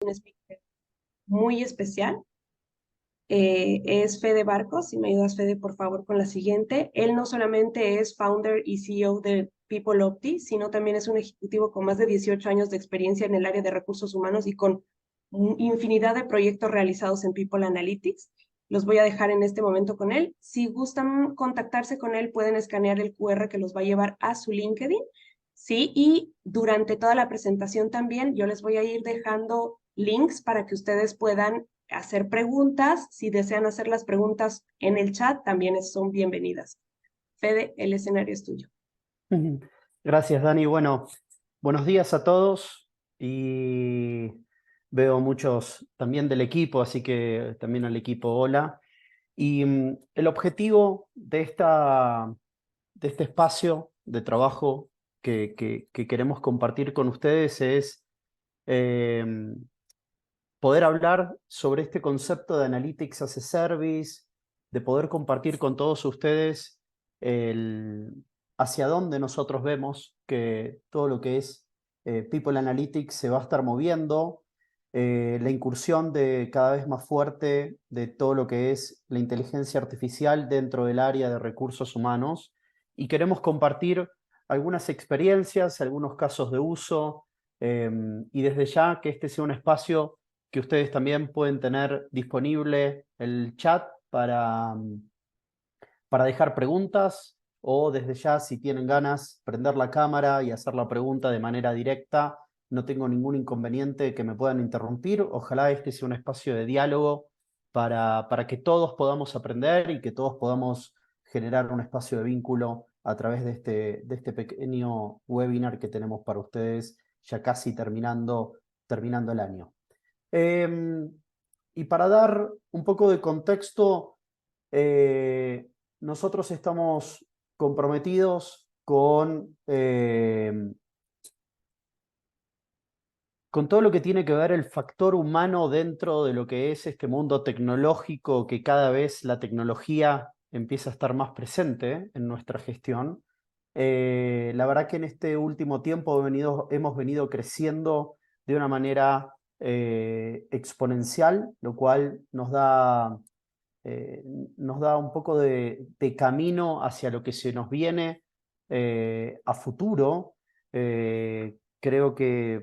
un speaker muy especial. Es Fede Barcos. Si me ayudas, Fede, por favor, con la siguiente. Él no solamente es founder y CEO de PeopleOpti, sino también es un ejecutivo con más de 18 años de experiencia en el área de recursos humanos y con infinidad de proyectos realizados en People Analytics. Los voy a dejar en este momento con él. Si gustan contactarse con él, pueden escanear el QR que los va a llevar a su LinkedIn. Sí, y durante toda la presentación también yo les voy a ir dejando links para que ustedes puedan hacer preguntas. Si desean hacer las preguntas en el chat, también son bienvenidas. Fede, el escenario es tuyo. Gracias, Dani. Bueno, buenos días a todos y veo muchos también del equipo, así que también al equipo hola. Y el objetivo de este espacio de trabajo que queremos compartir con ustedes es poder hablar sobre este concepto de Analytics as a Service, de poder compartir con todos ustedes hacia dónde nosotros vemos que todo lo que es People Analytics se va a estar moviendo, la incursión de cada vez más fuerte de todo lo que es la inteligencia artificial dentro del área de recursos humanos, y queremos compartir algunas experiencias, algunos casos de uso, y desde ya que este sea un espacio que ustedes también pueden tener disponible el chat para dejar preguntas, o desde ya, si tienen ganas, prender la cámara y hacer la pregunta de manera directa. No tengo ningún inconveniente que me puedan interrumpir. Ojalá este sea un espacio de diálogo para que todos podamos aprender y que todos podamos generar un espacio de vínculo a través de este pequeño webinar que tenemos para ustedes, ya casi terminando el año. Y para dar un poco de contexto, nosotros estamos comprometidos con todo lo que tiene que ver el factor humano dentro de lo que es este mundo tecnológico, que cada vez la tecnología empieza a estar más presente en nuestra gestión. La verdad que en este último tiempo hemos venido creciendo de una manera exponencial, lo cual nos da un poco de camino hacia lo que se nos viene a futuro. Creo que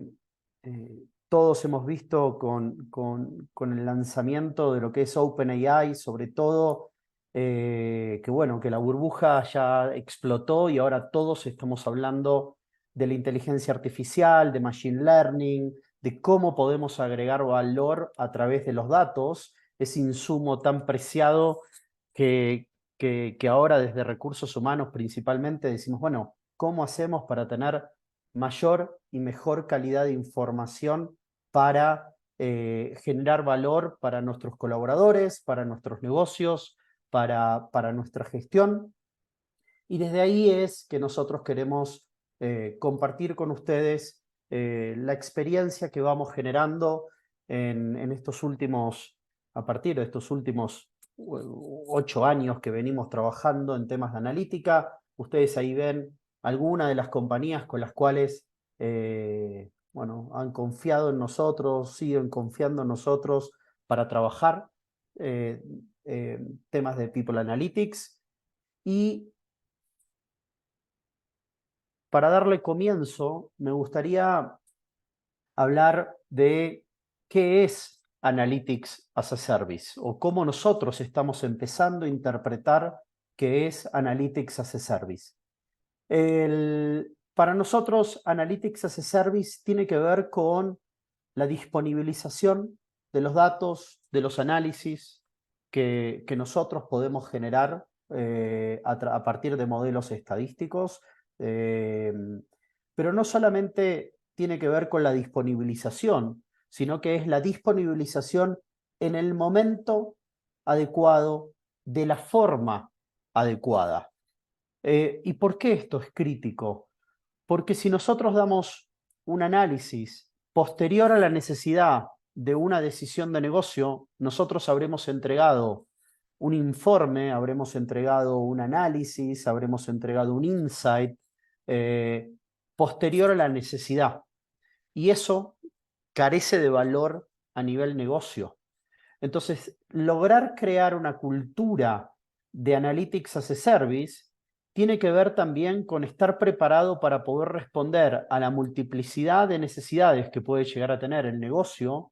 todos hemos visto con el lanzamiento de lo que es OpenAI, sobre todo, que bueno, que la burbuja ya explotó y ahora todos estamos hablando de la inteligencia artificial, de machine learning, de cómo podemos agregar valor a través de los datos, ese insumo tan preciado que ahora desde recursos humanos principalmente decimos, bueno, ¿cómo hacemos para tener mayor y mejor calidad de información para generar valor para nuestros colaboradores, para nuestros negocios, para nuestra gestión? Y desde ahí es que nosotros queremos compartir con ustedes la experiencia que vamos generando en estos últimos, a partir de estos últimos 8 años que venimos trabajando en temas de analítica. Ustedes ahí ven algunas de las compañías con las cuales bueno, han confiado en nosotros, siguen confiando en nosotros para trabajar temas de People Analytics. Y para darle comienzo, me gustaría hablar de qué es Analytics as a Service, o cómo nosotros estamos empezando a interpretar qué es Analytics as a Service. Para nosotros, Analytics as a Service tiene que ver con la disponibilización de los datos, de los análisis que nosotros podemos generar a partir de modelos estadísticos, pero no solamente tiene que ver con la disponibilización, sino que es la disponibilización en el momento adecuado, de la forma adecuada. ¿Y por qué esto es crítico? Porque si nosotros damos un análisis posterior a la necesidad de una decisión de negocio, nosotros habremos entregado un informe, habremos entregado un análisis, habremos entregado un insight posterior a la necesidad. Y eso carece de valor a nivel negocio. Entonces, lograr crear una cultura de Analytics as a Service tiene que ver también con estar preparado para poder responder a la multiplicidad de necesidades que puede llegar a tener el negocio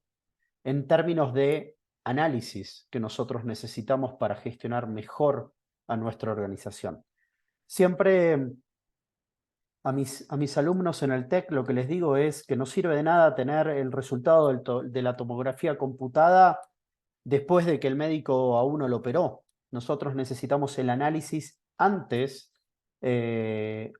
en términos de análisis que nosotros necesitamos para gestionar mejor a nuestra organización. Siempre a mis alumnos en el TEC lo que les digo es que no sirve de nada tener el resultado de la tomografía computada después de que el médico a uno lo operó. Nosotros necesitamos el análisis antes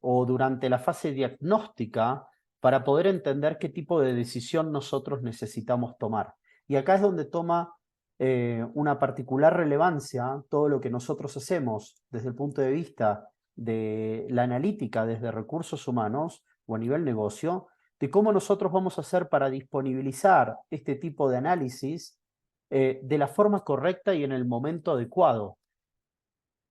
o durante la fase diagnóstica para poder entender qué tipo de decisión nosotros necesitamos tomar. Y acá es donde toma una particular relevancia todo lo que nosotros hacemos desde el punto de vista de la analítica, desde recursos humanos o a nivel negocio, de cómo nosotros vamos a hacer para disponibilizar este tipo de análisis de la forma correcta y en el momento adecuado.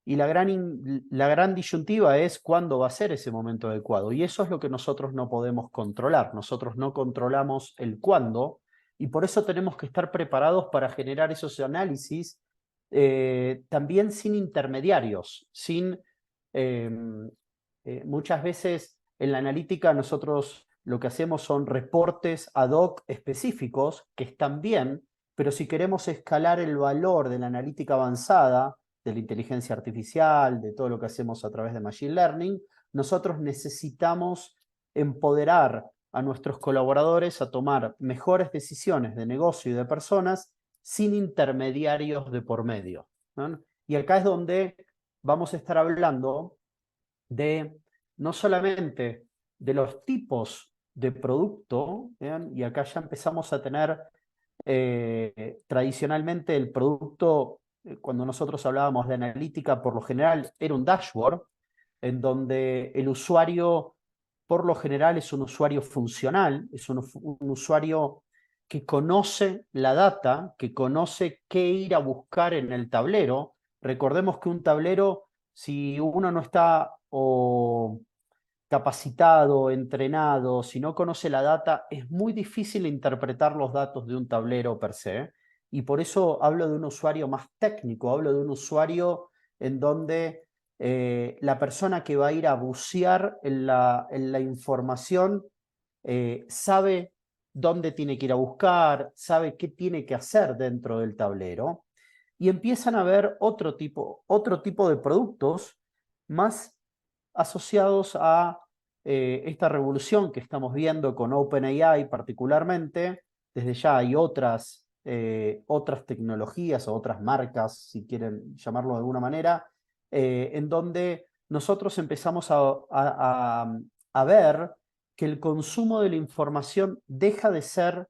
Y la gran disyuntiva es cuándo va a ser ese momento adecuado. Y eso es lo que nosotros no podemos controlar. Nosotros no controlamos el cuándo y por eso tenemos que estar preparados para generar esos análisis también sin intermediarios, sin... muchas veces en la analítica nosotros lo que hacemos son reportes ad hoc específicos que están bien, pero si queremos escalar el valor de la analítica avanzada, de la inteligencia artificial, de todo lo que hacemos a través de Machine Learning, nosotros necesitamos empoderar a nuestros colaboradores a tomar mejores decisiones de negocio y de personas sin intermediarios de por medio, ¿no? Y acá es donde vamos a estar hablando de no solamente de los tipos de producto, ¿bien? Y acá ya empezamos a tener tradicionalmente el producto, cuando nosotros hablábamos de analítica, por lo general era un dashboard, en donde el usuario, por lo general, es un usuario funcional, es un usuario que conoce la data, que conoce qué ir a buscar en el tablero. Recordemos que un tablero, si uno no está capacitado, entrenado, si no conoce la data, es muy difícil interpretar los datos de un tablero per se. Y por eso hablo de un usuario más técnico, hablo de un usuario en donde la persona que va a ir a bucear en la información sabe dónde tiene que ir a buscar, sabe qué tiene que hacer dentro del tablero. Y empiezan a ver otro tipo de productos más asociados a esta revolución que estamos viendo con OpenAI particularmente. Desde ya hay otras tecnologías o otras marcas, si quieren llamarlo de alguna manera, en donde nosotros empezamos a ver que el consumo de la información deja de ser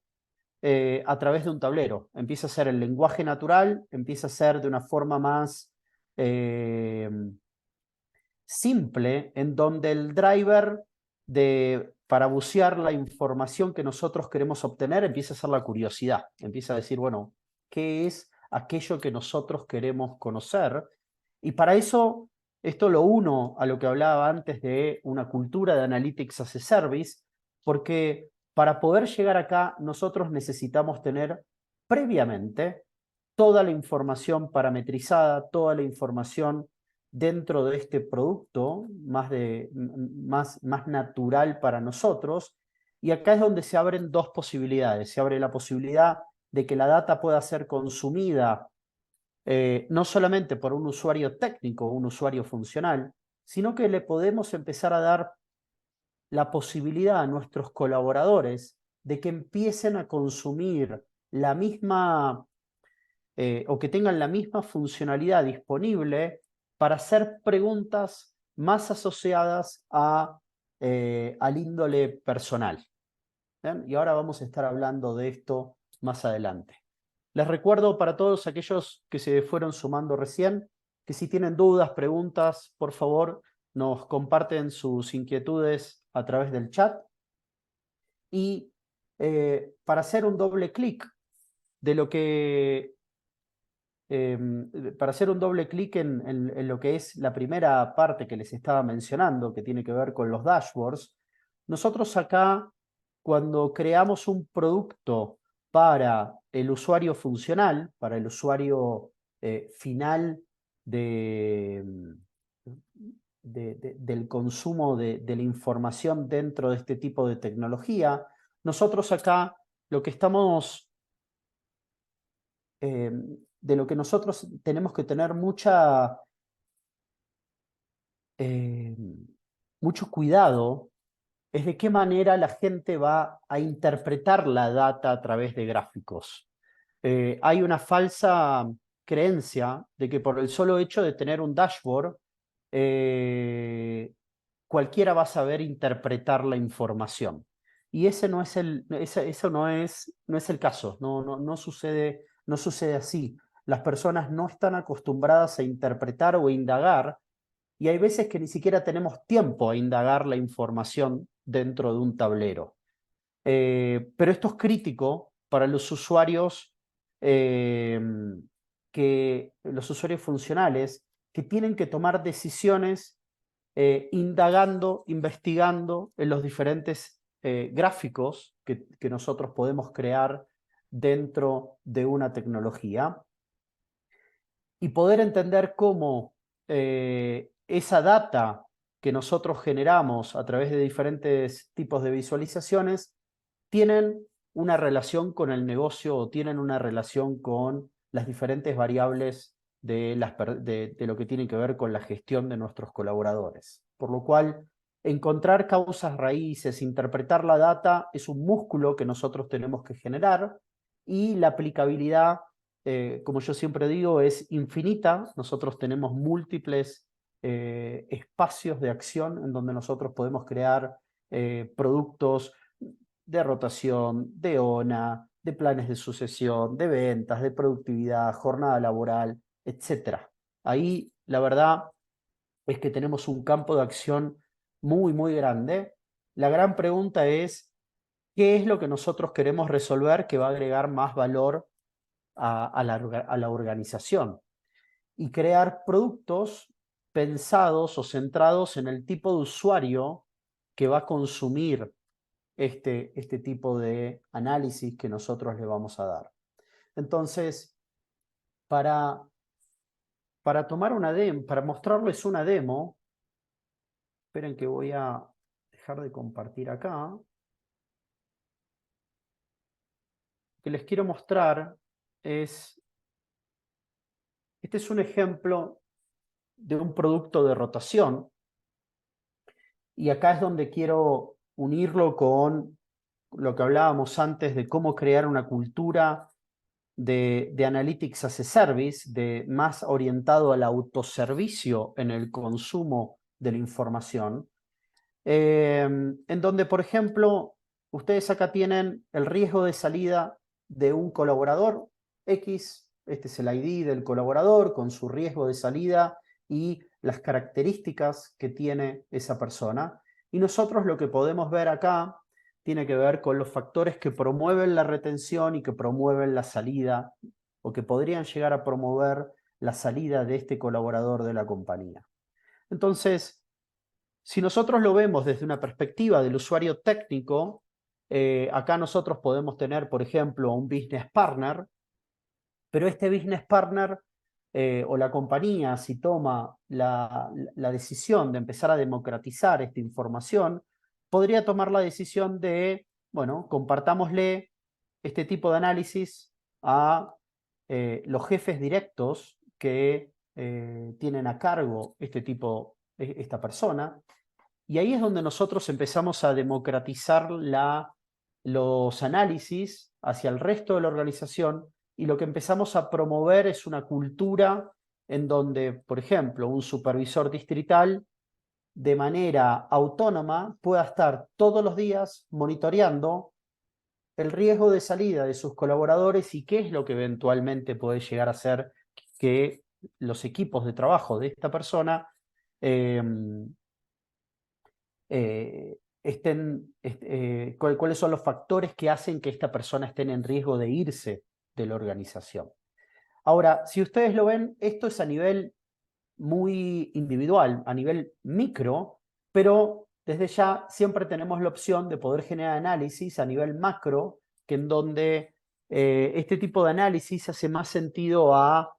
a través de un tablero. Empieza a ser el lenguaje natural, empieza a ser de una forma más simple, en donde el driver para bucear la información que nosotros queremos obtener empieza a ser la curiosidad. Empieza a decir, bueno, ¿qué es aquello que nosotros queremos conocer? Y para eso, esto lo uno a lo que hablaba antes de una cultura de Analytics as a Service, porque para poder llegar acá, nosotros necesitamos tener previamente toda la información parametrizada, toda la información dentro de este producto más natural para nosotros. Y acá es donde se abren dos posibilidades. Se abre la posibilidad de que la data pueda ser consumida no solamente por un usuario técnico, un usuario funcional, sino que le podemos empezar a dar la posibilidad a nuestros colaboradores de que empiecen a consumir la misma o que tengan la misma funcionalidad disponible para hacer preguntas más asociadas al índole personal. ¿Bien? Y ahora vamos a estar hablando de esto más adelante. Les recuerdo para todos aquellos que se fueron sumando recién, que si tienen dudas, preguntas, por favor, nos comparten sus inquietudes a través del chat. Y para hacer un doble clic de lo que para hacer un doble clic en lo que es la primera parte que les estaba mencionando, que tiene que ver con los dashboards, nosotros acá, cuando creamos un producto para el usuario funcional, para el usuario final de, del consumo de la información dentro de este tipo de tecnología. Nosotros acá lo que estamos, de lo que nosotros tenemos que tener mucho cuidado es de qué manera la gente va a interpretar la data a través de gráficos. Hay una falsa creencia de que por el solo hecho de tener un dashboard, cualquiera va a saber interpretar la información. Y ese no es eso no es el caso, no sucede así. Las personas no están acostumbradas a interpretar o indagar, y hay veces que ni siquiera tenemos tiempo a indagar la información dentro de un tablero. Pero esto es crítico para los usuarios, los usuarios funcionales que tienen que tomar decisiones indagando, investigando en los diferentes gráficos que nosotros podemos crear dentro de una tecnología y poder entender cómo esa data que nosotros generamos a través de diferentes tipos de visualizaciones tienen una relación con el negocio o tienen una relación con las diferentes variables de lo que tiene que ver con la gestión de nuestros colaboradores. Por lo cual, encontrar causas raíces, interpretar la data es un músculo que nosotros tenemos que generar, y la aplicabilidad, como yo siempre digo, es infinita. Nosotros tenemos múltiples espacios de acción en donde nosotros podemos crear productos de rotación, de ONA, de planes de sucesión, de ventas, de productividad, jornada laboral, etcétera. Ahí la verdad es que tenemos un campo de acción muy, muy grande. La gran pregunta es, ¿qué es lo que nosotros queremos resolver que va a agregar más valor a la organización? Y crear productos pensados o centrados en el tipo de usuario que va a consumir este tipo de análisis que nosotros le vamos a dar. Entonces, para tomar una demo, para mostrarles una demo, esperen que voy a dejar de compartir acá. Lo que les quiero mostrar es, este es un ejemplo de un producto de rotación, y acá es donde quiero unirlo con lo que hablábamos antes de cómo crear una cultura de Analytics as a Service, más orientado al autoservicio en el consumo de la información, en donde, por ejemplo, ustedes acá tienen el riesgo de salida de un colaborador X. Este es el ID del colaborador con su riesgo de salida y las características que tiene esa persona. Y nosotros lo que podemos ver acá tiene que ver con los factores que promueven la retención y que promueven la salida, o que podrían llegar a promover la salida de este colaborador de la compañía. Entonces, si nosotros lo vemos desde una perspectiva del usuario técnico, acá nosotros podemos tener, por ejemplo, un business partner, pero este business partner o la compañía, si toma la decisión de empezar a democratizar esta información, podría tomar la decisión de, bueno, compartámosle este tipo de análisis a los jefes directos que tienen a cargo esta persona. Y ahí es donde nosotros empezamos a democratizar los análisis hacia el resto de la organización, y lo que empezamos a promover es una cultura en donde, por ejemplo, un supervisor distrital de manera autónoma pueda estar todos los días monitoreando el riesgo de salida de sus colaboradores y qué es lo que eventualmente puede llegar a ser que los equipos de trabajo de esta persona cuáles son los factores que hacen que esta persona esté en riesgo de irse de la organización. Ahora, si ustedes lo ven, esto es a nivel muy individual, a nivel micro, pero desde ya siempre tenemos la opción de poder generar análisis a nivel macro, que en donde Este tipo de análisis hace más sentido a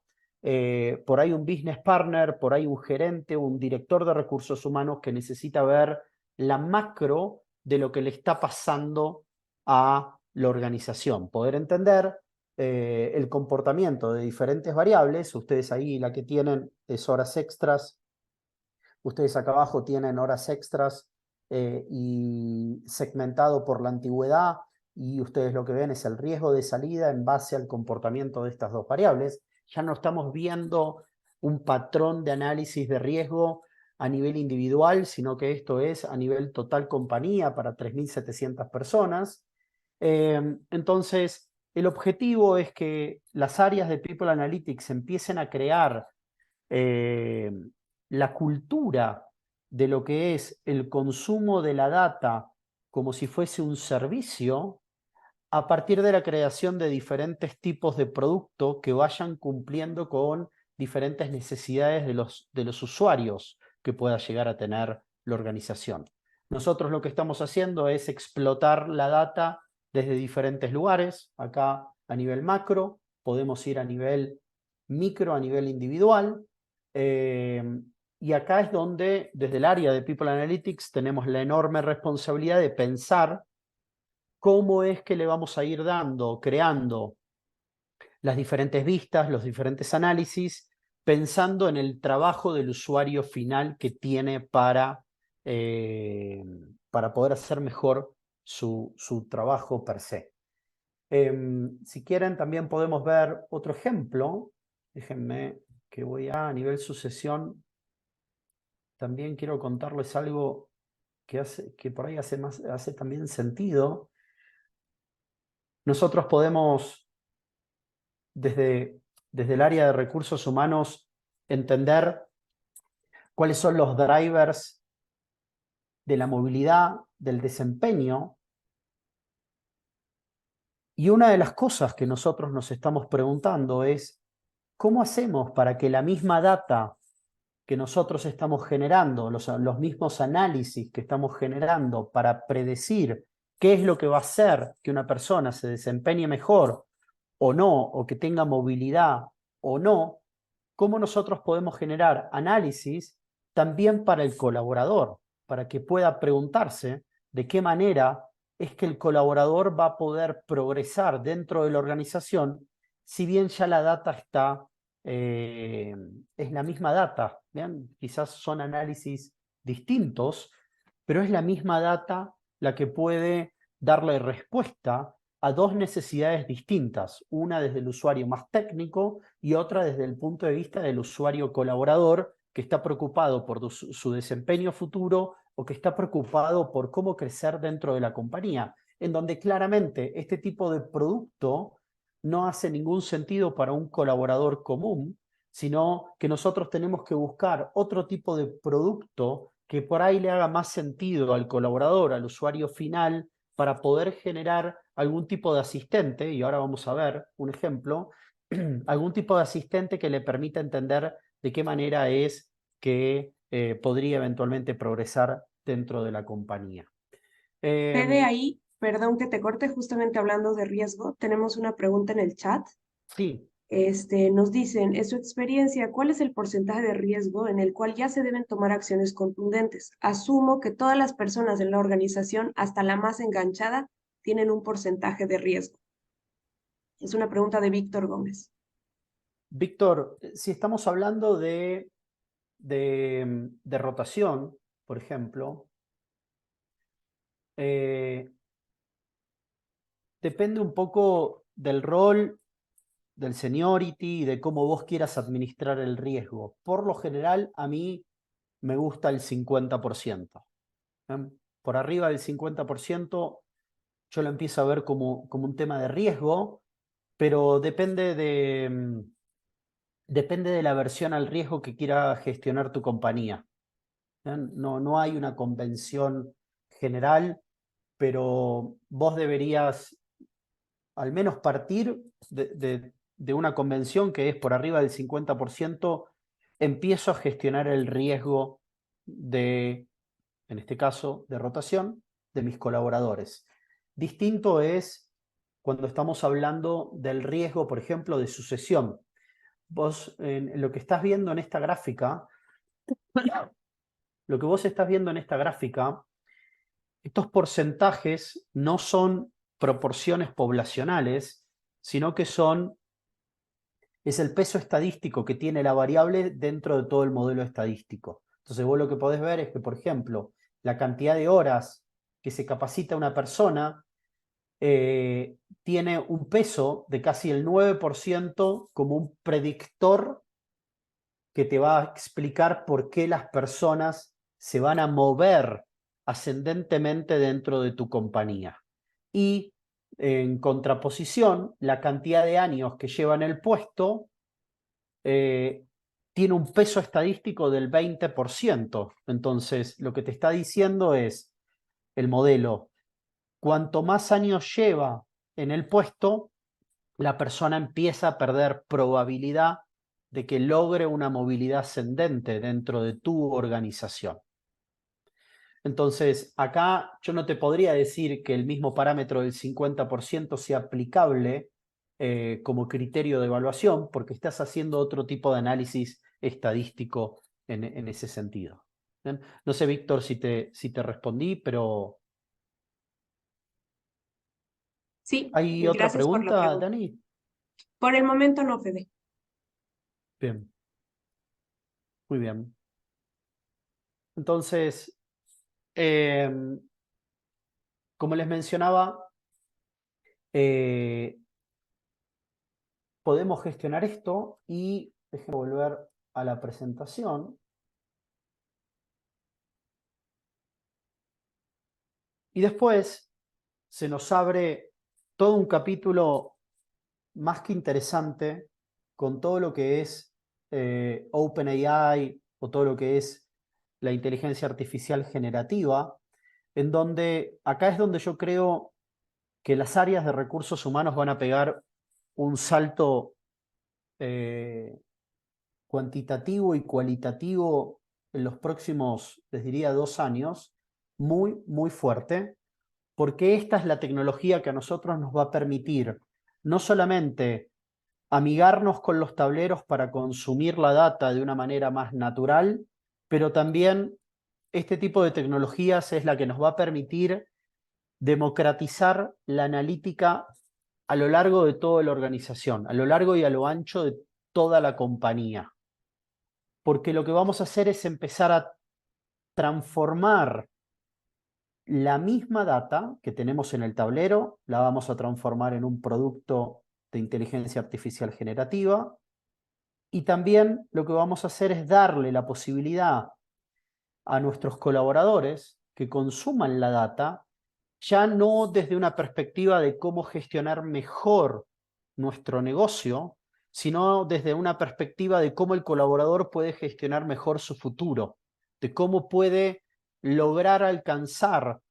por ahí un business partner, por ahí un gerente, un director de recursos humanos que necesita ver la macro de lo que le está pasando a la organización, poder entender el comportamiento de diferentes variables. Ustedes ahí la que tienen es horas extras, ustedes acá abajo tienen horas extras y segmentado por la antigüedad, y ustedes lo que ven es el riesgo de salida en base al comportamiento de estas dos variables. Ya no estamos viendo un patrón de análisis de riesgo a nivel individual, sino que esto es a nivel total compañía para 3.700 personas. Entonces, el objetivo es que las áreas de People Analytics empiecen a crear eh, la cultura de lo que es el consumo de la data como si fuese un servicio a partir de la creación de diferentes tipos de producto que vayan cumpliendo con diferentes necesidades de los usuarios que pueda llegar a tener la organización. Nosotros lo que estamos haciendo es explotar la data desde diferentes lugares. Acá a nivel macro, podemos ir a nivel micro, a nivel individual. Y acá es donde, desde el área de People Analytics, tenemos la enorme responsabilidad de pensar cómo es que le vamos a ir dando, creando las diferentes vistas, los diferentes análisis, pensando en el trabajo del usuario final que tiene para poder hacer mejor su trabajo per se. Si quieren, también podemos ver otro ejemplo. Déjenme que voy a nivel sucesión. También quiero contarles algo que por ahí hace también sentido. Nosotros podemos, desde el área de recursos humanos, entender cuáles son los drivers de la movilidad, del desempeño. Y una de las cosas que nosotros nos estamos preguntando es, ¿cómo hacemos para que la misma data que nosotros estamos generando, los mismos análisis que estamos generando para predecir qué es lo que va a hacer que una persona se desempeñe mejor o no, o que tenga movilidad o no, cómo nosotros podemos generar análisis también para el colaborador, para que pueda preguntarse de qué manera es que el colaborador va a poder progresar dentro de la organización, si bien ya la data está, es la misma data. ¿Bien? Quizás son análisis distintos, pero es la misma data la que puede darle respuesta a dos necesidades distintas, una desde el usuario más técnico y otra desde el punto de vista del usuario colaborador que está preocupado por su desempeño futuro o que está preocupado por cómo crecer dentro de la compañía, en donde claramente este tipo de producto no hace ningún sentido para un colaborador común, sino que nosotros tenemos que buscar otro tipo de producto que por ahí le haga más sentido al colaborador, al usuario final, para poder generar algún tipo de asistente, y ahora vamos a ver un ejemplo, algún tipo de asistente que le permita entender de qué manera es que podría eventualmente progresar dentro de la compañía. Fede, ahí, perdón que te corte, justamente hablando de riesgo, tenemos una pregunta en el chat. Sí, Nos dicen, en su experiencia, ¿cuál es el porcentaje de riesgo en el cual ya se deben tomar acciones contundentes? Asumo que todas las personas en la organización, hasta la más enganchada, tienen un porcentaje de riesgo. Es una pregunta de Víctor Gómez. Víctor, si estamos hablando de rotación, por ejemplo, eh, depende un poco del rol, del seniority y de cómo vos quieras administrar el riesgo. Por lo general, a mí me gusta el 50%. Por arriba del 50%, yo lo empiezo a ver como un tema de riesgo, pero depende de la aversión al riesgo que quiera gestionar tu compañía. No hay una convención general, pero vos deberías al menos partir de una convención que es por arriba del 50%, empiezo a gestionar el riesgo en este caso, de rotación de mis colaboradores. Distinto es cuando estamos hablando del riesgo, por ejemplo, de sucesión. Vos, en lo que estás viendo en esta gráfica, lo que vos estás viendo en esta gráfica, estos porcentajes no son proporciones poblacionales, sino que es el peso estadístico que tiene la variable dentro de todo el modelo estadístico. Entonces vos lo que podés ver es que, por ejemplo, la cantidad de horas que se capacita una persona tiene un peso de casi el 9% como un predictor que te va a explicar por qué las personas se van a mover ascendentemente dentro de tu compañía. Y en contraposición, la cantidad de años que llevan el puesto tiene un peso estadístico del 20%. Entonces, lo que te está diciendo es el modelo, cuanto más años lleva en el puesto, la persona empieza a perder probabilidad de que logre una movilidad ascendente dentro de tu organización. Entonces, acá yo no te podría decir que el mismo parámetro del 50% sea aplicable como criterio de evaluación, porque estás haciendo otro tipo de análisis estadístico en ese sentido. ¿Bien? No sé, Víctor, si te respondí, pero Sí, ¿hay otra gracias por la pregunta, pregunta. Dani? Por el momento no, Fede. Bien, muy bien. Entonces, como les mencionaba, podemos gestionar esto y déjenme volver a la presentación. Y después se nos abre todo un capítulo más que interesante con todo lo que es OpenAI o todo lo que es la inteligencia artificial generativa, en donde acá es donde yo creo que las áreas de recursos humanos van a pegar un salto cuantitativo y cualitativo en los próximos, les diría, 2 años, muy, muy fuerte, porque esta es la tecnología que a nosotros nos va a permitir no solamente amigarnos con los tableros para consumir la data de una manera más natural, pero también este tipo de tecnologías es la que nos va a permitir democratizar la analítica a lo largo de toda la organización, a lo largo y a lo ancho de toda la compañía. Porque lo que vamos a hacer es empezar a transformar la misma data que tenemos en el tablero, la vamos a transformar en un producto de inteligencia artificial generativa, y también lo que vamos a hacer es darle la posibilidad a nuestros colaboradores que consuman la data, ya no desde una perspectiva de cómo gestionar mejor nuestro negocio, sino desde una perspectiva de cómo el colaborador puede gestionar mejor su futuro, de cómo puede lograr alcanzar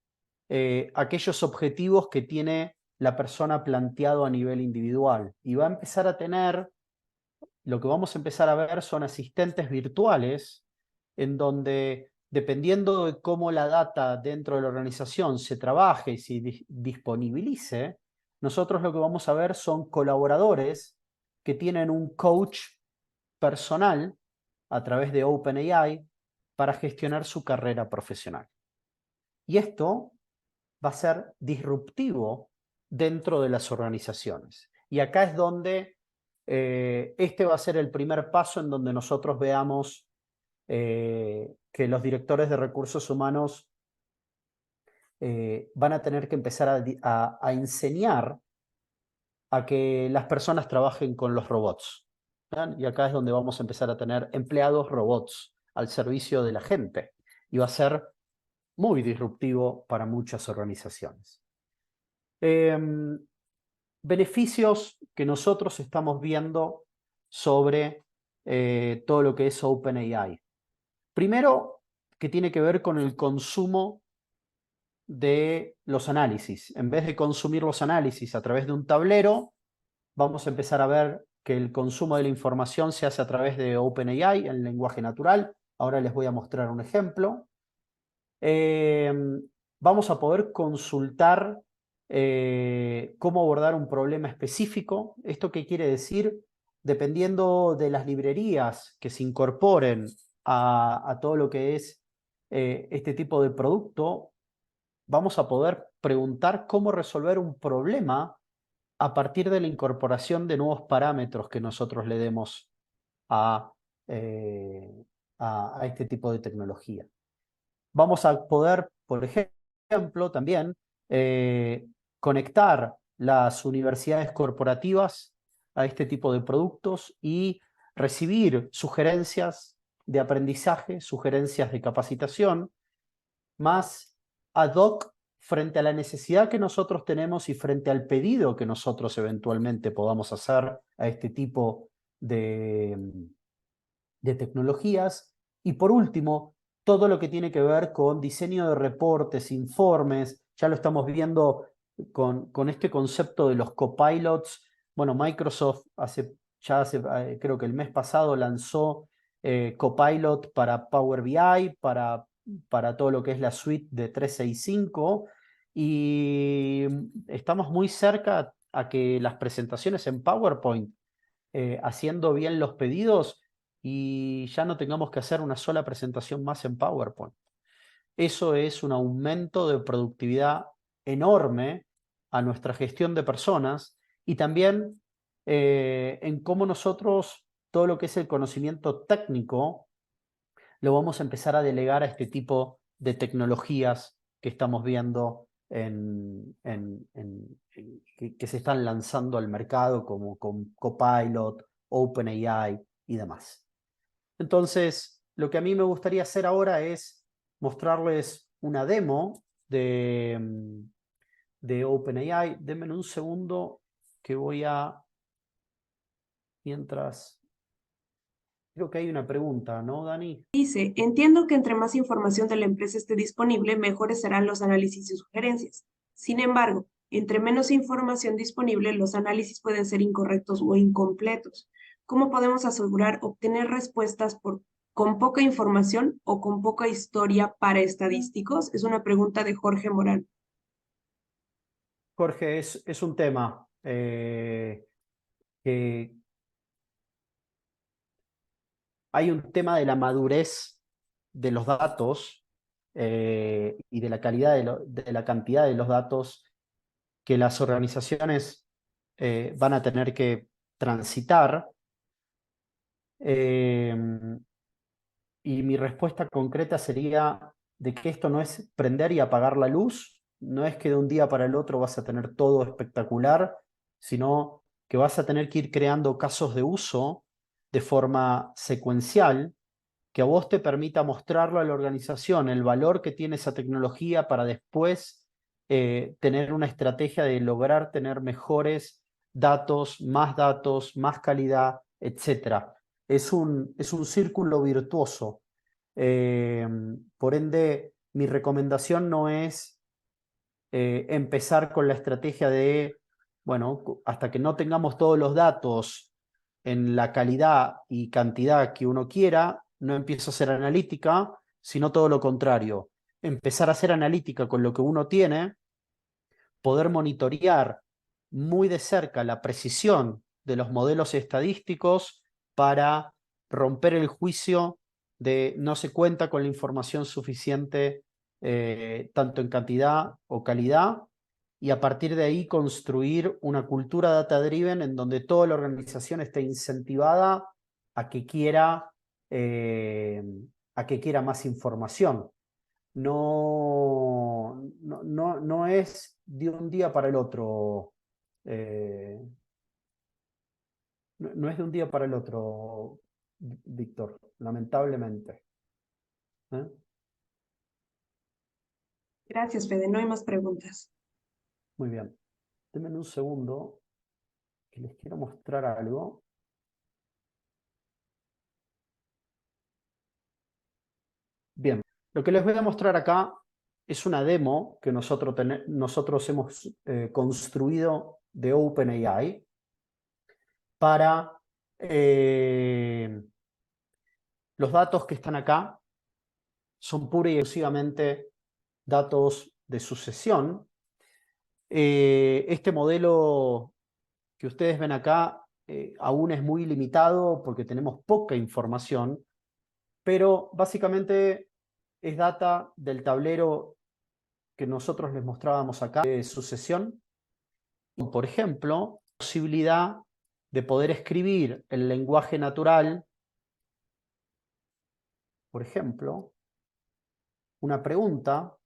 aquellos objetivos que tiene la persona planteado a nivel individual. Y va a empezar a tener, lo que vamos a empezar a ver son asistentes virtuales en donde, dependiendo de cómo la data dentro de la organización se trabaje y se disponibilice, nosotros lo que vamos a ver son colaboradores que tienen un coach personal a través de OpenAI para gestionar su carrera profesional. Y esto va a ser disruptivo dentro de las organizaciones. Y acá es donde este va a ser el primer paso en donde nosotros veamos que los directores de recursos humanos van a tener que empezar a enseñar a que las personas trabajen con los robots. ¿Verdad? Y acá es donde vamos a empezar a tener empleados robots al servicio de la gente. Y va a ser muy disruptivo para muchas organizaciones. Beneficios que nosotros estamos viendo sobre todo lo que es OpenAI. Primero, que tiene que ver con el consumo de los análisis. En vez de consumir los análisis a través de un tablero, vamos a empezar a ver que el consumo de la información se hace a través de OpenAI en lenguaje natural. Ahora les voy a mostrar un ejemplo. Vamos a poder consultar cómo abordar un problema específico. ¿Esto qué quiere decir? Dependiendo de las librerías que se incorporen a todo lo que es este tipo de producto, vamos a poder preguntar cómo resolver un problema a partir de la incorporación de nuevos parámetros que nosotros le demos a, eh, a este tipo de tecnología. Vamos a poder, por ejemplo, también conectar las universidades corporativas a este tipo de productos y recibir sugerencias de aprendizaje, sugerencias de capacitación, más ad hoc frente a la necesidad que nosotros tenemos y frente al pedido que nosotros eventualmente podamos hacer a este tipo de tecnologías. Y por último, todo lo que tiene que ver con diseño de reportes, informes, ya lo estamos viendo con este concepto de los copilots. Bueno, Microsoft creo que el mes pasado lanzó Copilot para Power BI, para todo lo que es la suite de 365, y estamos muy cerca a que las presentaciones en PowerPoint, haciendo bien los pedidos, y ya no tengamos que hacer una sola presentación más en PowerPoint. Eso es un aumento de productividad enorme a nuestra gestión de personas, y también en cómo nosotros todo lo que es el conocimiento técnico lo vamos a empezar a delegar a este tipo de tecnologías que estamos viendo que se están lanzando al mercado, como con Copilot, OpenAI y demás. Entonces, lo que a mí me gustaría hacer ahora es mostrarles una demo de OpenAI. Denme un segundo que voy a, mientras, creo que hay una pregunta, ¿no, Dani? Dice, entiendo que entre más información de la empresa esté disponible, mejores serán los análisis y sugerencias. Sin embargo, entre menos información disponible, los análisis pueden ser incorrectos o incompletos. ¿Cómo podemos asegurar obtener respuestas con poca información o con poca historia para estadísticos? Es una pregunta de Jorge Morán. Jorge, es un tema que hay un tema de la madurez de los datos y de la calidad de la cantidad de los datos que las organizaciones van a tener que transitar. Eh, y mi respuesta concreta sería de que esto no es prender y apagar la luz, no es que de un día para el otro vas a tener todo espectacular, sino que vas a tener que ir creando casos de uso de forma secuencial, que a vos te permita mostrarlo a la organización el valor que tiene esa tecnología, para después tener una estrategia de lograr tener mejores datos, más calidad, etc. Es un círculo virtuoso. Por ende, mi recomendación no es empezar con la estrategia de, bueno, hasta que no tengamos todos los datos en la calidad y cantidad que uno quiera, no empiezo a hacer analítica, sino todo lo contrario. Empezar a hacer analítica con lo que uno tiene, poder monitorear muy de cerca la precisión de los modelos estadísticos para romper el juicio de no se cuenta con la información suficiente, tanto en cantidad o calidad, y a partir de ahí construir una cultura data-driven en donde toda la organización esté incentivada a que quiera, eh, a que quiera más información. No es de un día para el otro. No es de un día para el otro, Víctor, lamentablemente. ¿Eh? Gracias, Fede. No hay más preguntas. Muy bien. Denme un segundo que les quiero mostrar algo. Bien, lo que les voy a mostrar acá es una demo que nosotros hemos construido de OpenAI para los datos que están acá. Son pura y exclusivamente datos de sucesión. Este modelo que ustedes ven acá aún es muy limitado porque tenemos poca información, pero básicamente es data del tablero que nosotros les mostrábamos acá de sucesión. Por ejemplo, posibilidad de poder escribir el lenguaje natural, por ejemplo, una pregunta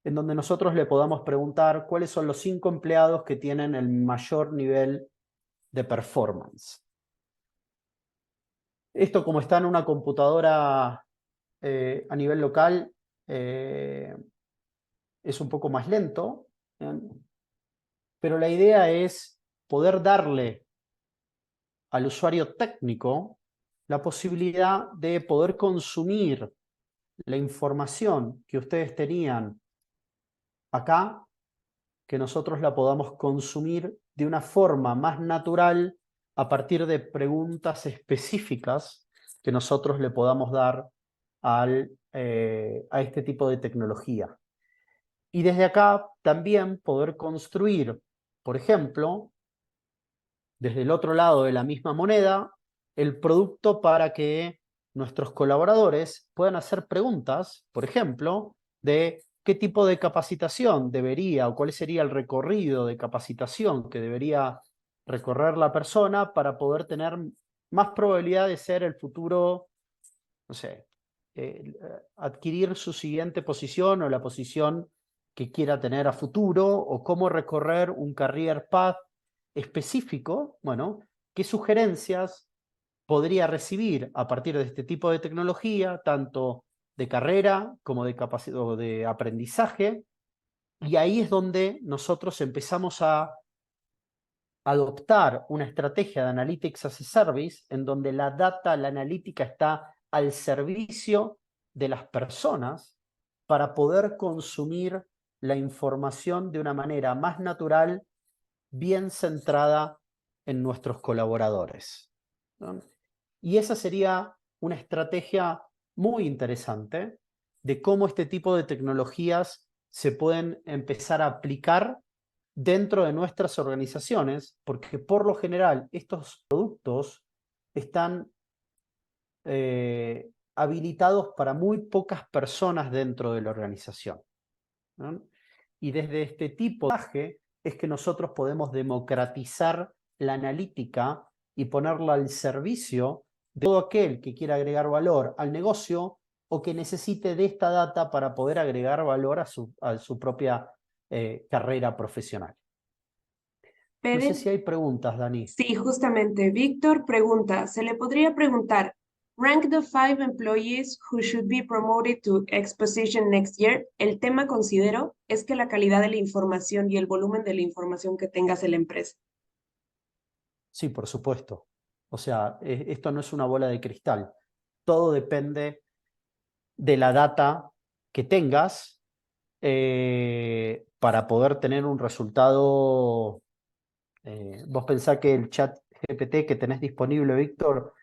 en donde nosotros le podamos preguntar cuáles son los 5 empleados que tienen el mayor nivel de performance. Esto, como está en una computadora a nivel local, es un poco más lento, ¿bien? Pero la idea es poder darle al usuario técnico la posibilidad de poder consumir la información que ustedes tenían acá, que nosotros la podamos consumir de una forma más natural a partir de preguntas específicas que nosotros le podamos dar a este tipo de tecnología. Y desde acá también poder construir, por ejemplo, desde el otro lado de la misma moneda, el producto para que nuestros colaboradores puedan hacer preguntas, por ejemplo, de qué tipo de capacitación debería o cuál sería el recorrido de capacitación que debería recorrer la persona para poder tener más probabilidad de ser el futuro, no sé, adquirir su siguiente posición o la posición que quiera tener a futuro, o cómo recorrer un career path específico. Bueno, qué sugerencias podría recibir a partir de este tipo de tecnología, tanto de carrera como de capacidad o de aprendizaje. Y ahí es donde nosotros empezamos a adoptar una estrategia de Analytics as a Service en donde la data, la analítica está al servicio de las personas para poder consumir la información de una manera más natural, bien centrada en nuestros colaboradores, ¿no? Y esa sería una estrategia muy interesante de cómo este tipo de tecnologías se pueden empezar a aplicar dentro de nuestras organizaciones, porque por lo general estos productos están habilitados para muy pocas personas dentro de la organización, ¿no? Y desde este tipo de mensaje es que nosotros podemos democratizar la analítica y ponerla al servicio de todo aquel que quiera agregar valor al negocio o que necesite de esta data para poder agregar valor a su propia carrera profesional. No sé Fede, si hay preguntas, Dani. sí, justamente. Víctor pregunta, ¿se le podría preguntar, rank the 5 employees who should be promoted to X position next year? El tema, considero, es que la calidad de la información y el volumen de la información que tengas en la empresa. Sí, por supuesto. O sea, esto no es una bola de cristal. Todo depende de la data que tengas para poder tener un resultado. Vos pensás que el chat GPT que tenés disponible, Víctor,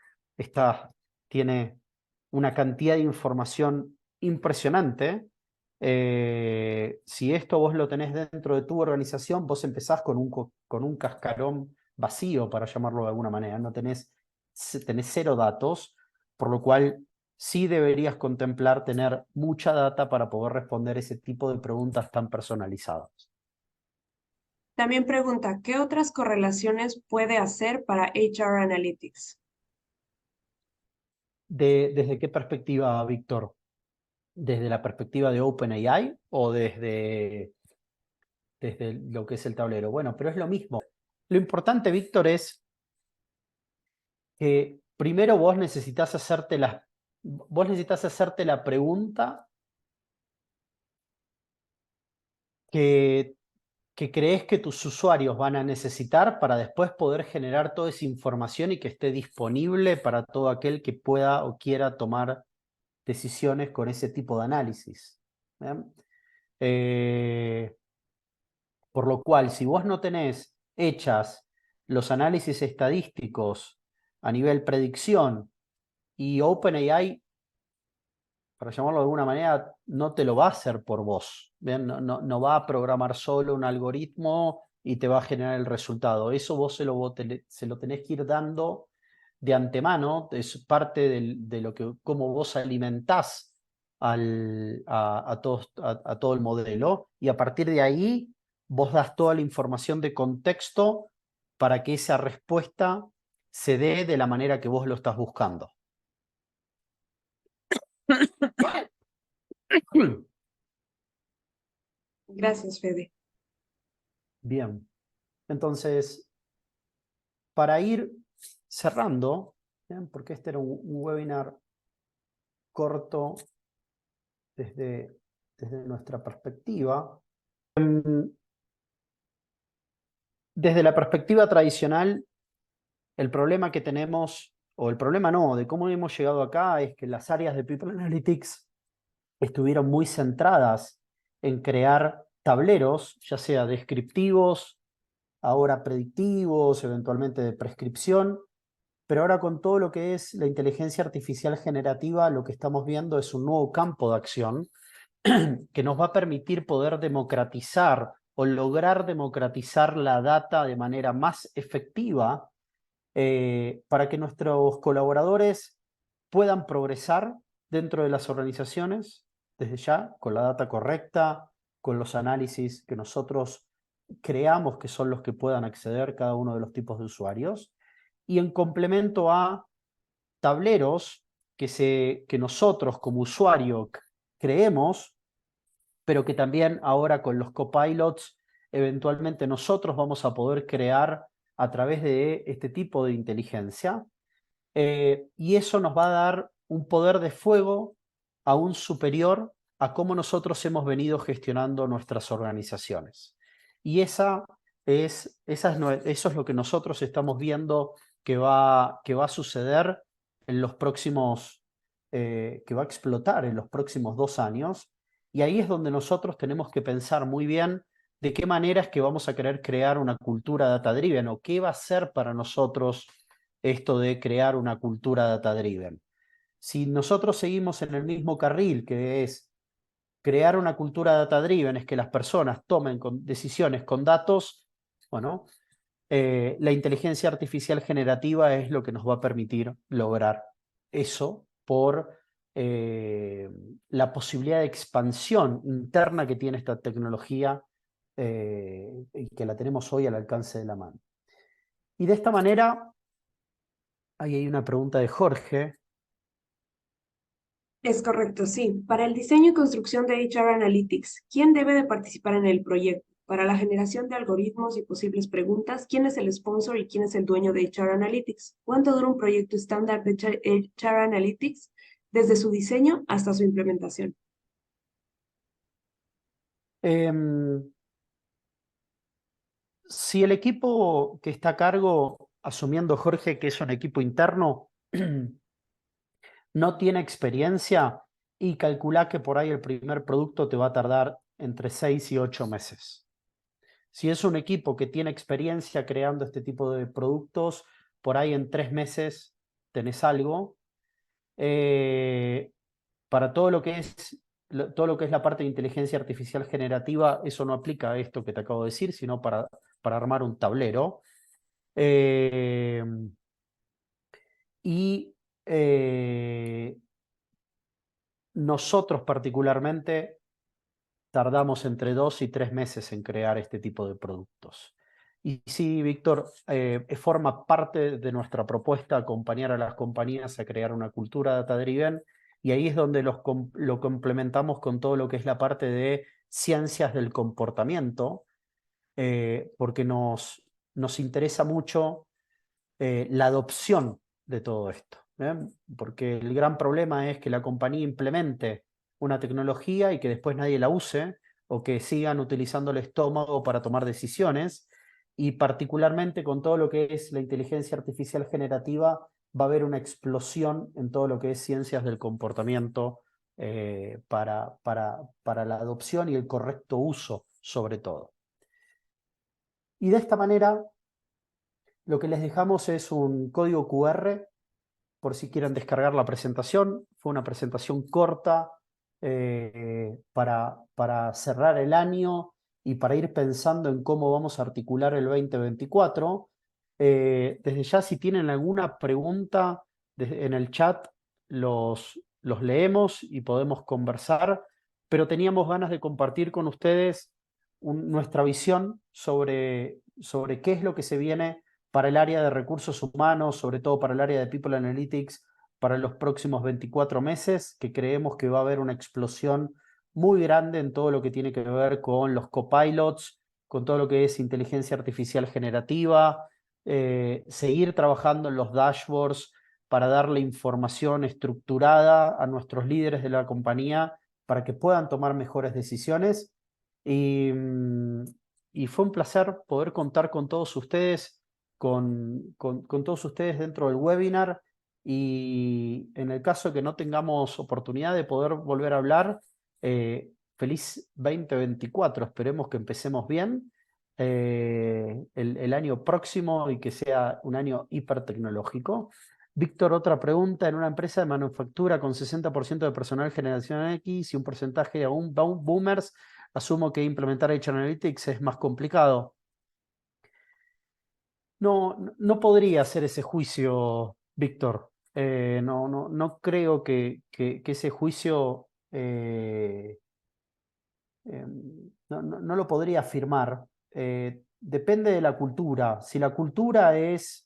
tiene una cantidad de información impresionante. Si esto vos lo tenés dentro de tu organización, vos empezás con un cascarón vacío, para llamarlo de alguna manera. No tenés 0 datos, por lo cual sí deberías contemplar tener mucha data para poder responder ese tipo de preguntas tan personalizadas. También pregunta, ¿qué otras correlaciones puede hacer para HR Analytics? ¿Desde qué perspectiva, Víctor? ¿Desde la perspectiva de OpenAI o desde lo que es el tablero? Bueno, pero es lo mismo. Lo importante, Víctor, es que primero vos necesitas hacerte la pregunta que, que crees que tus usuarios van a necesitar para después poder generar toda esa información y que esté disponible para todo aquel que pueda o quiera tomar decisiones con ese tipo de análisis. ¿Bien? Por lo cual, si vos no tenés hechas los análisis estadísticos a nivel predicción y OpenAI para llamarlo de alguna manera, no te lo va a hacer por vos. ¿Bien? No va a programar solo un algoritmo y te va a generar el resultado. Eso vos se lo tenés que ir dando de antemano, es parte de lo que, cómo vos alimentás a todo el modelo, y a partir de ahí vos das toda la información de contexto para que esa respuesta se dé de la manera que vos lo estás buscando. Gracias, Fede. Bien, entonces, para ir cerrando, ¿bien? Porque este era un webinar corto desde nuestra perspectiva. Desde la perspectiva tradicional, el problema que tenemos, o el problema no, de cómo hemos llegado acá, es que las áreas de People Analytics estuvieron muy centradas en crear tableros, ya sea descriptivos, ahora predictivos, eventualmente de prescripción, pero ahora con todo lo que es la inteligencia artificial generativa, lo que estamos viendo es un nuevo campo de acción que nos va a permitir poder democratizar o lograr democratizar la data de manera más efectiva, para que nuestros colaboradores puedan progresar dentro de las organizaciones desde ya, con la data correcta, con los análisis que nosotros creamos que son los que puedan acceder cada uno de los tipos de usuarios, y en complemento a tableros que nosotros como usuario creemos, pero que también ahora con los copilots eventualmente nosotros vamos a poder crear a través de este tipo de inteligencia, y eso nos va a dar un poder de fuego aún superior a cómo nosotros hemos venido gestionando nuestras organizaciones. Y eso es lo que nosotros estamos viendo que va a suceder en los próximos, que va a explotar en los próximos 2 años. Y ahí es donde nosotros tenemos que pensar muy bien de qué manera es que vamos a querer crear una cultura data-driven, o qué va a ser para nosotros esto de crear una cultura data-driven. Si nosotros seguimos en el mismo carril, que es crear una cultura data-driven, es que las personas tomen decisiones con datos, bueno, la inteligencia artificial generativa es lo que nos va a permitir lograr eso por la posibilidad de expansión interna que tiene esta tecnología, y que la tenemos hoy al alcance de la mano. Y de esta manera, ahí hay una pregunta de Jorge. Es correcto, sí. Para el diseño y construcción de HR Analytics, ¿quién debe de participar en el proyecto? Para la generación de algoritmos y posibles preguntas, ¿quién es el sponsor y quién es el dueño de HR Analytics? ¿Cuánto dura un proyecto estándar de HR Analytics desde su diseño hasta su implementación? Si el equipo que está a cargo, asumiendo Jorge que es un equipo interno, no tiene experiencia, y calcula que por ahí el primer producto te va a tardar entre 6 y 8 meses. Si es un equipo que tiene experiencia creando este tipo de productos, por ahí en 3 meses tenés algo. Para todo lo que es la parte de inteligencia artificial generativa, eso no aplica a esto que te acabo de decir, sino para armar un tablero. Eh, y nosotros particularmente tardamos entre 2 y 3 meses en crear este tipo de productos. Y sí, Víctor, forma parte de nuestra propuesta acompañar a las compañías a crear una cultura data-driven, y ahí es donde lo complementamos con todo lo que es la parte de ciencias del comportamiento, porque nos interesa mucho la adopción de todo esto, ¿bien? Porque el gran problema es que la compañía implemente una tecnología y que después nadie la use, o que sigan utilizando el estómago para tomar decisiones, y particularmente con todo lo que es la inteligencia artificial generativa va a haber una explosión en todo lo que es ciencias del comportamiento, para la adopción y el correcto uso sobre todo. Y de esta manera lo que les dejamos es un código QR por si quieren descargar la presentación. Fue una presentación corta para cerrar el año y para ir pensando en cómo vamos a articular el 2024. Desde ya, si tienen alguna pregunta en el chat, los leemos y podemos conversar, pero teníamos ganas de compartir con ustedes nuestra visión sobre qué es lo que se viene para el área de recursos humanos, sobre todo para el área de People Analytics, para los próximos 24 meses, que creemos que va a haber una explosión muy grande en todo lo que tiene que ver con los copilots, con todo lo que es inteligencia artificial generativa, seguir trabajando en los dashboards para darle información estructurada a nuestros líderes de la compañía para que puedan tomar mejores decisiones. Y, y fue un placer poder contar con todos ustedes, con todos ustedes dentro del webinar. Y en el caso que no tengamos oportunidad de poder volver a hablar, feliz 2024. Esperemos que empecemos bien el año próximo y que sea un año hipertecnológico. Víctor, otra pregunta. En una empresa de manufactura con 60% de personal generación X y un porcentaje de aún boomers, asumo que implementar H Analytics es más complicado. No podría hacer ese juicio, Víctor. No creo que ese juicio no lo podría afirmar. Depende de la cultura. Si la cultura es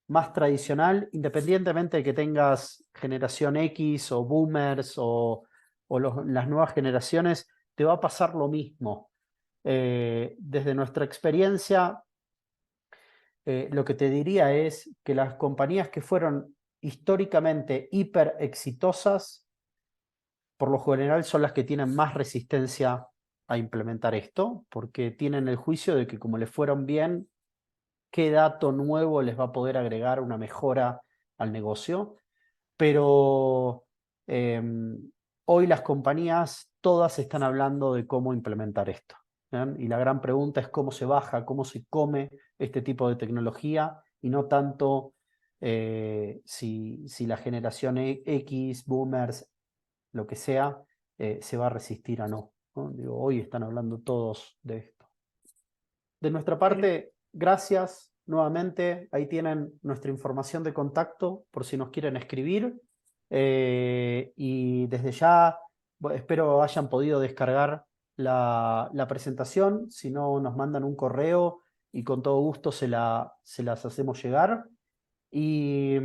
más tradicional, independientemente de que tengas generación X o boomers o las nuevas generaciones, te va a pasar lo mismo. Desde nuestra experiencia, lo que te diría es que las compañías que fueron históricamente hiper exitosas, por lo general son las que tienen más resistencia a implementar esto, porque tienen el juicio de que como les fueron bien, qué dato nuevo les va a poder agregar una mejora al negocio. Pero hoy las compañías todas están hablando de cómo implementar esto. ¿Bien? Y la gran pregunta es cómo se baja, cómo se come este tipo de tecnología y no tanto si la generación X, boomers, lo que sea, se va a resistir o no. ¿No? Digo, hoy están hablando todos de esto. De nuestra parte, gracias nuevamente. Ahí tienen nuestra información de contacto por si nos quieren escribir. Y desde ya espero hayan podido descargar la presentación. Si no, nos mandan un correo y con todo gusto se las hacemos llegar. Y,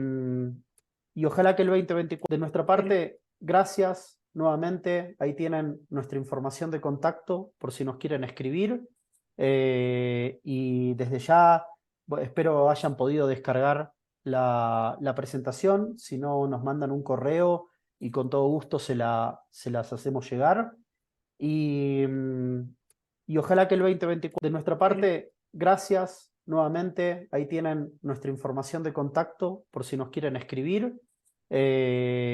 y ojalá que el 2024, de nuestra parte, gracias nuevamente. Ahí tienen nuestra información de contacto por si nos quieren escribir. Y desde ya espero hayan podido descargar la presentación. Si no, nos mandan un correo y con todo gusto se las hacemos llegar. Y, y ojalá que el 2024, de nuestra parte, gracias nuevamente. Ahí tienen nuestra información de contacto por si nos quieren escribir.